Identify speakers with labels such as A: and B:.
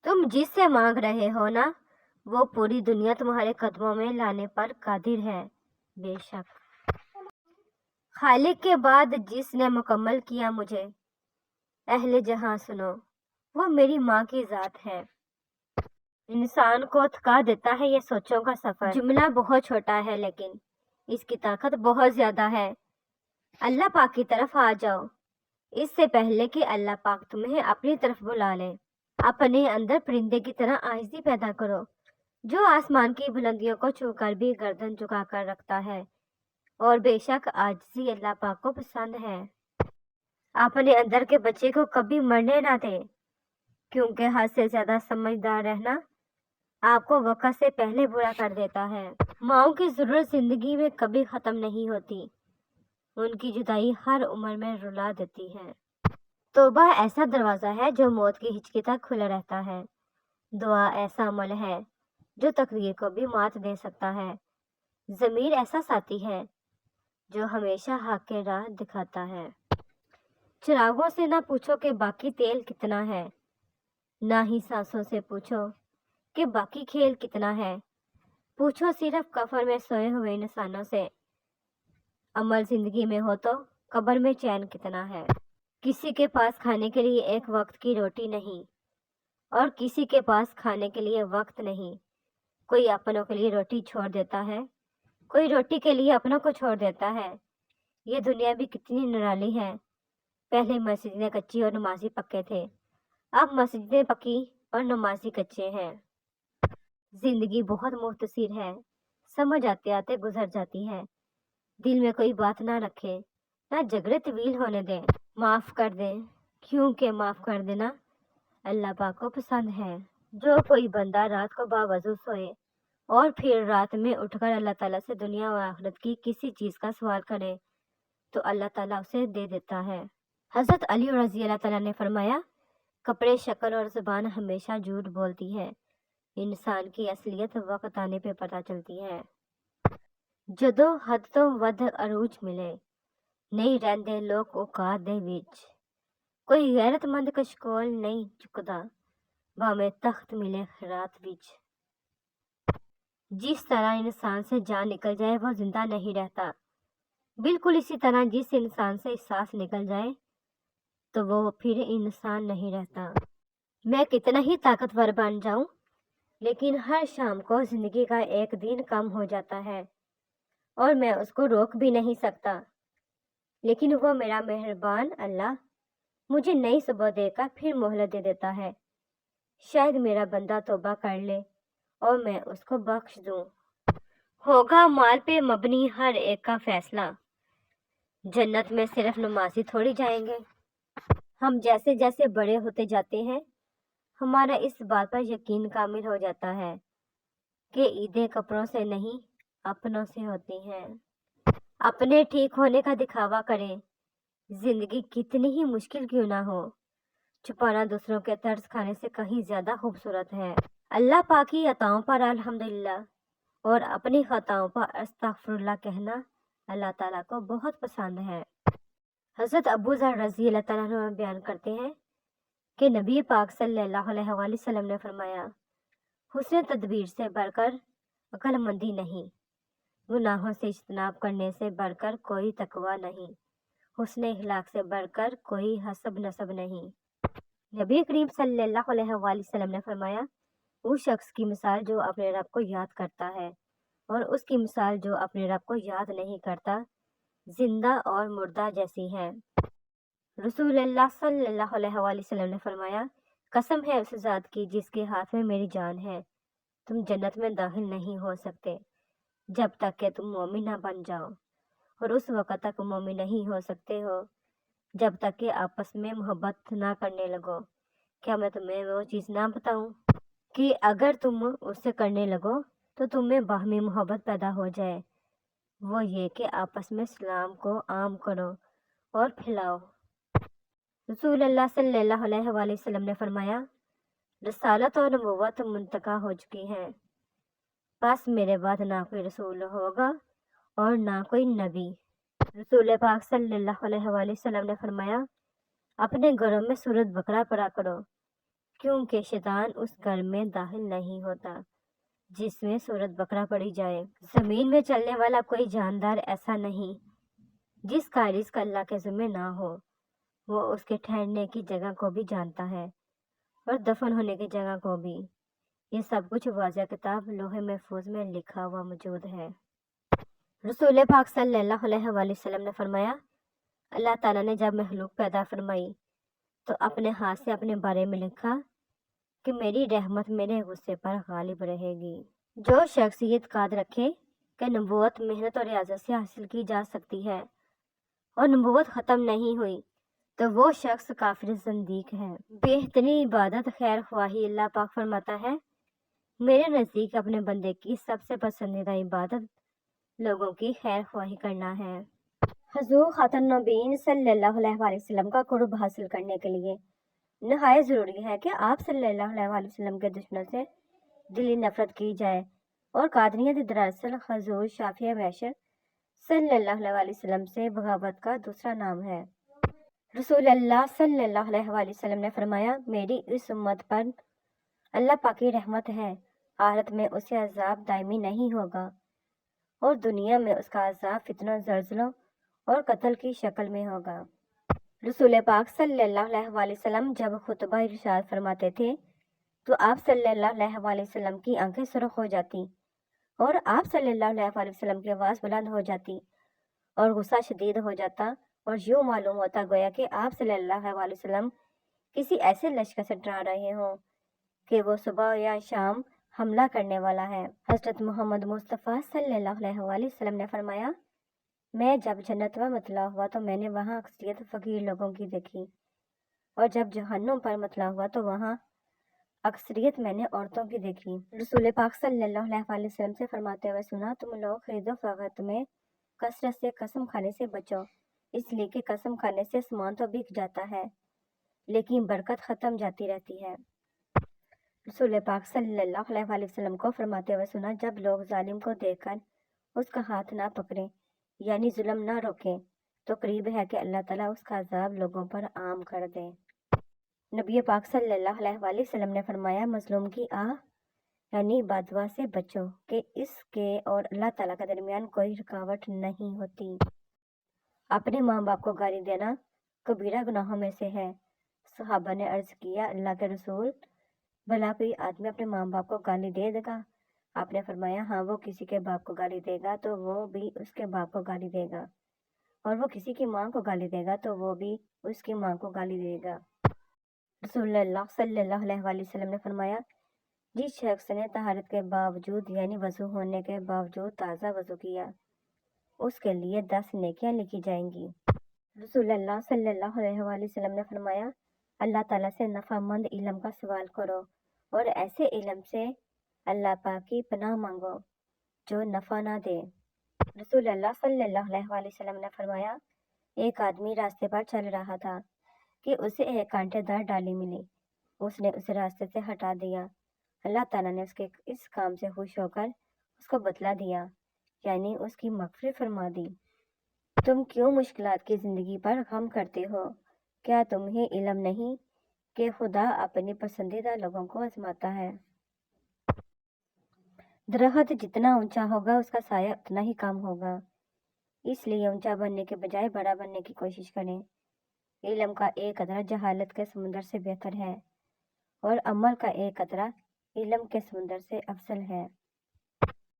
A: تم جس سے مانگ رہے ہو نا، وہ پوری دنیا تمہارے قدموں میں لانے پر قادر ہے۔ بے شک خالق کے بعد جس نے مکمل کیا مجھے، اہل جہاں سنو، وہ میری ماں کی ذات ہے۔ انسان کو تھکا دیتا ہے یہ سوچوں کا سفر۔ جملہ بہت چھوٹا ہے لیکن اس کی طاقت بہت زیادہ ہے۔ اللہ پاک کی طرف آ جاؤ، اس سے پہلے کہ اللہ پاک تمہیں اپنی طرف بلا لے۔ اپنے اندر پرندے کی طرح آہستی پیدا کرو، جو آسمان کی بلندیوں کو چھو کر بھی گردن جھکا کر رکھتا ہے، اور بے شک عاجزی اللہ پاک کو پسند ہے۔ اپنے اندر کے بچے کو کبھی مرنے نہ دے، کیونکہ حد سے زیادہ سمجھدار رہنا آپ کو وقت سے پہلے برا کر دیتا ہے۔ ماؤں کی ضرورت زندگی میں کبھی ختم نہیں ہوتی، ان کی جدائی ہر عمر میں رلا دیتی ہے۔ توبہ ایسا دروازہ ہے جو موت کی ہچکی تک کھلا رہتا ہے۔ دعا ایسا عمل ہے جو تقدیر کو بھی مات دے سکتا ہے۔ ضمیر ایسا ساتھی ہے جو ہمیشہ حق کے راہ دکھاتا ہے۔ چراغوں سے نہ پوچھو کہ باقی تیل کتنا ہے، نہ ہی سانسوں سے پوچھو کہ باقی کھیل کتنا ہے۔ پوچھو صرف کفن میں سوئے ہوئے انسانوں سے، عمل زندگی میں ہو تو قبر میں چین کتنا ہے۔ کسی کے پاس کھانے کے لیے ایک وقت کی روٹی نہیں، اور کسی کے پاس کھانے کے لیے وقت نہیں۔ کوئی اپنوں کے لیے روٹی چھوڑ دیتا ہے، کوئی روٹی کے لیے اپنوں کو چھوڑ دیتا ہے۔ یہ دنیا بھی کتنی نرالی ہے۔ پہلے مسجدیں کچی اور نمازی پکے تھے، اب مسجدیں پکی اور نمازی کچے ہیں۔ زندگی بہت مختصر ہے، سمجھ آتے آتے گزر جاتی ہے۔ دل میں کوئی بات نہ رکھے، نہ جھگڑے طویل ہونے دیں، معاف کر دیں، کیونکہ معاف کر دینا اللہ پاک کو پسند ہے۔ جو کوئی بندہ رات کو باوضو سوئے اور پھر رات میں اٹھ کر اللہ تعالیٰ سے دنیا و آخرت کی کسی چیز کا سوال کرے تو اللہ تعالیٰ اسے دے دیتا ہے۔ حضرت علی رضی اللہ تعالیٰ نے فرمایا، کپڑے، شکل اور زبان ہمیشہ جھوٹ بولتی ہے، انسان کی اصلیت وقت آنے پہ پتہ چلتی ہے۔ جدو حد تو ود عروج ملے، نہیں رہندے لوگ اوقات دے وچ، کوئی غیرت مند کشکول نہیں چکدا، بھاویں تخت ملے خیرات وچ۔ جس طرح انسان سے جان نکل جائے وہ زندہ نہیں رہتا، بالکل اسی طرح جس انسان سے سانس نکل جائے تو وہ پھر انسان نہیں رہتا۔ میں کتنا ہی طاقتور بن جاؤں لیکن ہر شام کو زندگی کا ایک دن کم ہو جاتا ہے اور میں اس کو روک بھی نہیں سکتا، لیکن وہ میرا مہربان اللہ مجھے نئی صبح دے کر پھر مہلت دے دیتا ہے۔ شاید میرا بندہ توبہ کر لے اور میں اس کو بخش دوں۔ ہوگا مال پہ مبنی ہر ایک کا فیصلہ، جنت میں صرف نمازی تھوڑی جائیں گے۔ ہم جیسے جیسے بڑے ہوتے جاتے ہیں ہمارا اس بات پر یقین کامل ہو جاتا ہے کہ عیدیں کپڑوں سے نہیں اپنوں سے ہوتی ہیں۔ اپنے ٹھیک ہونے کا دکھاوا کریں، زندگی کتنی ہی مشکل کیوں نہ ہو، چھپانا دوسروں کے طرز کھانے سے کہیں زیادہ خوبصورت ہے۔ اللہ پاک کی عطاؤں پر الحمدللہ اور اپنی خطاؤں پر استغفر اللہ کہنا اللہ تعالیٰ کو بہت پسند ہے۔ حضرت ابو ذر رضی اللہ تعالیٰ عنہ بیان کرتے ہیں کہ نبی پاک صلی اللہ علیہ وآلہ وسلم نے فرمایا، حسن تدبیر سے بڑھ کر عقل مندی نہیں، گناہوں سے اجتناب کرنے سے بڑھ کر کوئی تقوی نہیں، حسن اخلاق سے بڑھ کر کوئی حسب نسب نہیں۔ نبی کریم صلی اللہ علیہ وآلہ وسلم نے فرمایا، اس شخص کی مثال جو اپنے رب کو یاد کرتا ہے اور اس کی مثال جو اپنے رب کو یاد نہیں کرتا زندہ اور مردہ جیسی ہے۔ رسول اللہ صلی اللہ علیہ وآلہ وسلم نے فرمایا، قسم ہے اس ذات کی جس کے ہاتھ میں میری جان ہے، تم جنت میں داخل نہیں ہو سکتے جب تک کہ تم مومن نہ بن جاؤ، اور اس وقت تک مومن نہیں ہو سکتے ہو جب تک کہ آپس میں محبت نہ کرنے لگو۔ کیا میں تمہیں وہ چیز نہ بتاؤں کہ اگر تم اسے کرنے لگو تو تمہیں باہمی محبت پیدا ہو جائے؟ وہ یہ کہ آپس میں سلام کو عام کرو اور پھیلاؤ۔ رسول اللہ صلی اللہ علیہ وآلہ وسلم نے فرمایا، رسالت اور نبوت منتقل ہو چکی ہیں، بس میرے بعد نہ کوئی رسول ہوگا اور نہ کوئی نبی۔ رسول پاک صلی اللہ علیہ وآلہ وسلم نے فرمایا، اپنے گھروں میں سورۃ بقرہ پڑھا کرو، کیونکہ شیطان اس گھر میں داخل نہیں ہوتا جس میں سورت بقرہ پڑھی جائے۔ زمین میں چلنے والا کوئی جاندار ایسا نہیں جس کا رزق اللہ کے ذمہ نہ ہو، وہ اس کے ٹھہرنے کی جگہ کو بھی جانتا ہے اور دفن ہونے کی جگہ کو بھی۔ یہ سب کچھ واضح کتاب لوح محفوظ میں لکھا ہوا موجود ہے۔ رسول پاک صلی اللہ علیہ وآلہ وسلم نے فرمایا، اللہ تعالیٰ نے جب مخلوق پیدا فرمائی تو اپنے ہاتھ سے اپنے بارے میں لکھا کہ میری رحمت میرے غصے پر غالب رہے گی۔ جو شخص یہ اعتقاد رکھے کہ نبوت محنت اور ریاضت سے حاصل کی جا سکتی ہے اور نبوت ختم نہیں ہوئی تو وہ شخص کافر زندیق ہے۔ بہترین عبادت خیر خواہی۔ اللہ پاک فرماتا ہے، میرے نزدیک اپنے بندے کی سب سے پسندیدہ عبادت لوگوں کی خیر خواہی کرنا ہے۔ حضور خاتم النبیین صلی اللہ علیہ وآلہ وسلم کا قرب حاصل کرنے کے لیے نہایت ضروری ہے کہ آپ صلی اللہ علیہ وآلہ وسلم کے دشمنوں سے دلی نفرت کی جائے، اور قادریت دراصل حضور شافعی معاشر صلی اللہ علیہ وآلہ وسلم سے بغاوت کا دوسرا نام ہے۔ رسول اللہ صلی اللہ علیہ وآلہ وسلم نے فرمایا، میری اس امت پر اللہ پاک کی رحمت ہے، آخرت میں اسے عذاب دائمی نہیں ہوگا اور دنیا میں اس کا عذاب فتنوں، زلزلوں اور قتل کی شکل میں ہوگا۔ رسول پاک صلی اللہ علیہ وآلہ وسلم جب خطبہ ارشاد فرماتے تھے تو آپ صلی اللہ علیہ وآلہ وسلم کی آنکھیں سرخ ہو جاتی اور آپ صلی اللہ علیہ وآلہ وسلم کی آواز بلند ہو جاتی اور غصہ شدید ہو جاتا، اور یوں معلوم ہوتا گویا کہ آپ صلی اللہ علیہ وآلہ وسلم کسی ایسے لشکر سے ڈرا رہے ہوں کہ وہ صبح یا شام حملہ کرنے والا ہے۔ حضرت محمد مصطفیٰ صلی اللہ علیہ وآلہ وسلم نے فرمایا، میں جب جنت میں مطلع ہوا تو میں نے وہاں اکثریت فقیر لوگوں کی دیکھی، اور جب جہنم پر مطلع ہوا تو وہاں اکثریت میں نے عورتوں کی دیکھی۔ رسول پاک صلی اللہ علیہ وآلہ وسلم سے فرماتے ہوئے سنا، تم لوگ خرید و فروخت میں کثرت سے قسم کھانے سے بچو، اس لیے کہ قسم کھانے سے سامان تو بک جاتا ہے لیکن برکت ختم جاتی رہتی ہے۔ رسول پاک صلی اللہ علیہ وآلہ وسلم کو فرماتے ہوئے سنا، جب لوگ ظالم کو دیکھ کر اس کا ہاتھ نہ پکڑیں یعنی ظلم نہ روکیں تو قریب ہے کہ اللہ تعالیٰ اس کا عذاب لوگوں پر عام کر دے۔ نبی پاک صلی اللہ علیہ وآلہ وسلم نے فرمایا، مظلوم کی آہ یعنی بددعا سے بچو کہ اس کے اور اللہ تعالیٰ کے درمیان کوئی رکاوٹ نہیں ہوتی۔ اپنے ماں باپ کو گالی دینا کبیرہ گناہوں میں سے ہے۔ صحابہ نے عرض کیا، اللہ کے رسول، بھلا کوئی آدمی اپنے ماں باپ کو گالی دے گا؟ آپ نے فرمایا، ہاں، وہ کسی کے باپ کو گالی دے گا تو وہ بھی اس کے باپ کو گالی دے گا، اور وہ کسی کی ماں کو گالی دے گا تو وہ بھی اس کی ماں کو گالی دے گا۔ رسول اللہ صلی اللہ علیہ وآلہ وسلم نے فرمایا، جس شخص نے طہارت کے باوجود یعنی وضو ہونے کے باوجود تازہ وضو کیا، اس کے لیے 10 نیکیاں لکھی جائیں گی۔ رسول اللہ صلی اللہ علیہ وآلہ وسلم نے فرمایا، اللہ تعالیٰ سے نفع مند علم کا سوال کرو اور ایسے علم سے اللہ پاک کی پناہ مانگو جو نفع نہ دے۔ رسول اللہ صلی اللہ علیہ وآلہ وسلم نے فرمایا، ایک آدمی راستے پر چل رہا تھا کہ اسے ایک کانٹے دار ڈالی ملی، اس نے اسے راستے سے ہٹا دیا۔ اللہ تعالیٰ نے اس کے اس کام سے خوش ہو کر اس کو بدلہ دیا یعنی اس کی مغفرت فرما دی۔ تم کیوں مشکلات کی زندگی پر غم کرتے ہو؟ کیا تمہیں علم نہیں کہ خدا اپنی پسندیدہ لوگوں کو آزماتا ہے؟ درخت جتنا اونچا ہوگا اس کا سایہ اتنا ہی کم ہوگا، اس لیے اونچا بننے کے بجائے بڑا بننے کی کوشش کریں۔ علم کا ایک قطرہ جہالت کے سمندر سے بہتر ہے اور عمل کا ایک قطرہ علم کے سمندر سے افضل ہے۔